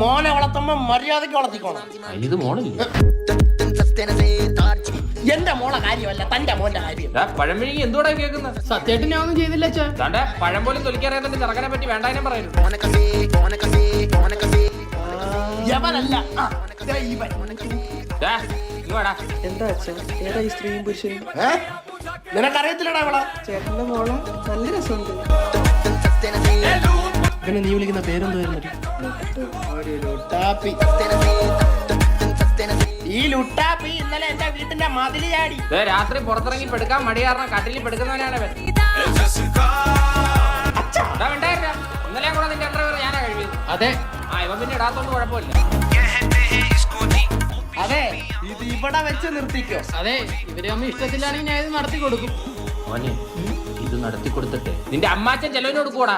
മോനെ വളർത്തുമ്പോ മര്യാദക്ക് വളർത്തിക്കോണം. ഇത് മോളില്ല, എന്റെ മോളെ കാര്യമല്ല, തന്റെ മോന്റെ കാര്യം. പഴംപിഴുങ്ങി എന്തുകൂടെ കേൾക്കുന്നത്? സത്യമായിട്ട് ഞാൻ ഒന്നും ചെയ്തില്ല അച്ഛാ. താണ്ടെ പഴം പോലും തൊലിക്കറിയാതെ ചെറുക്കനെ പറ്റി വേണ്ടാനും പറയുന്നു. യവനല്ല ഇവൻ. എന്താ അച്ഛൻ ഏതാ ഈ സ്ത്രീയും പുരുഷനും? നിനക്കറിയത്തില്ലടാ അവളെ. ചേട്ടന്റെ മോളെ നല്ല രസമുണ്ട്. പിന്നെ നീ വിളിക്കുന്ന പേരെന്തായിരുന്നു? ഈ ലുട്ടാപ്പി ഇന്നലെ എന്റെ വീട്ടിന്റെ മതില് ചാടി. രാത്രി പുറത്തിറങ്ങി പെടുക്കാൻ മടി കാരണം കട്ടിലിൽ പെടുക്കുന്നവനാണ് അവൻ. ഇന്നലെ കൂടെ നിന്റെ എത്ര പേര് ഞാനാ കഴിവിയത്. അതെ, ഇവൻ പിന്നെ ഇടാത്തോണ്ട് കുഴപ്പമില്ല. അതെ, ഇത് ഇവിടെ വെച്ച് നിർത്തിക്കോ. അതെ, ഇവര് അമ്മ ഇഷ്ടത്തിലാണെങ്കിൽ ഞാൻ ഇത് നടത്തി കൊടുക്കും. മോനെ, ഇത് നടത്തി കൊടുത്തിട്ട് നിന്റെ അമ്മാച്ചൻ ചെലവിന് കൊടുക്കൂടാ.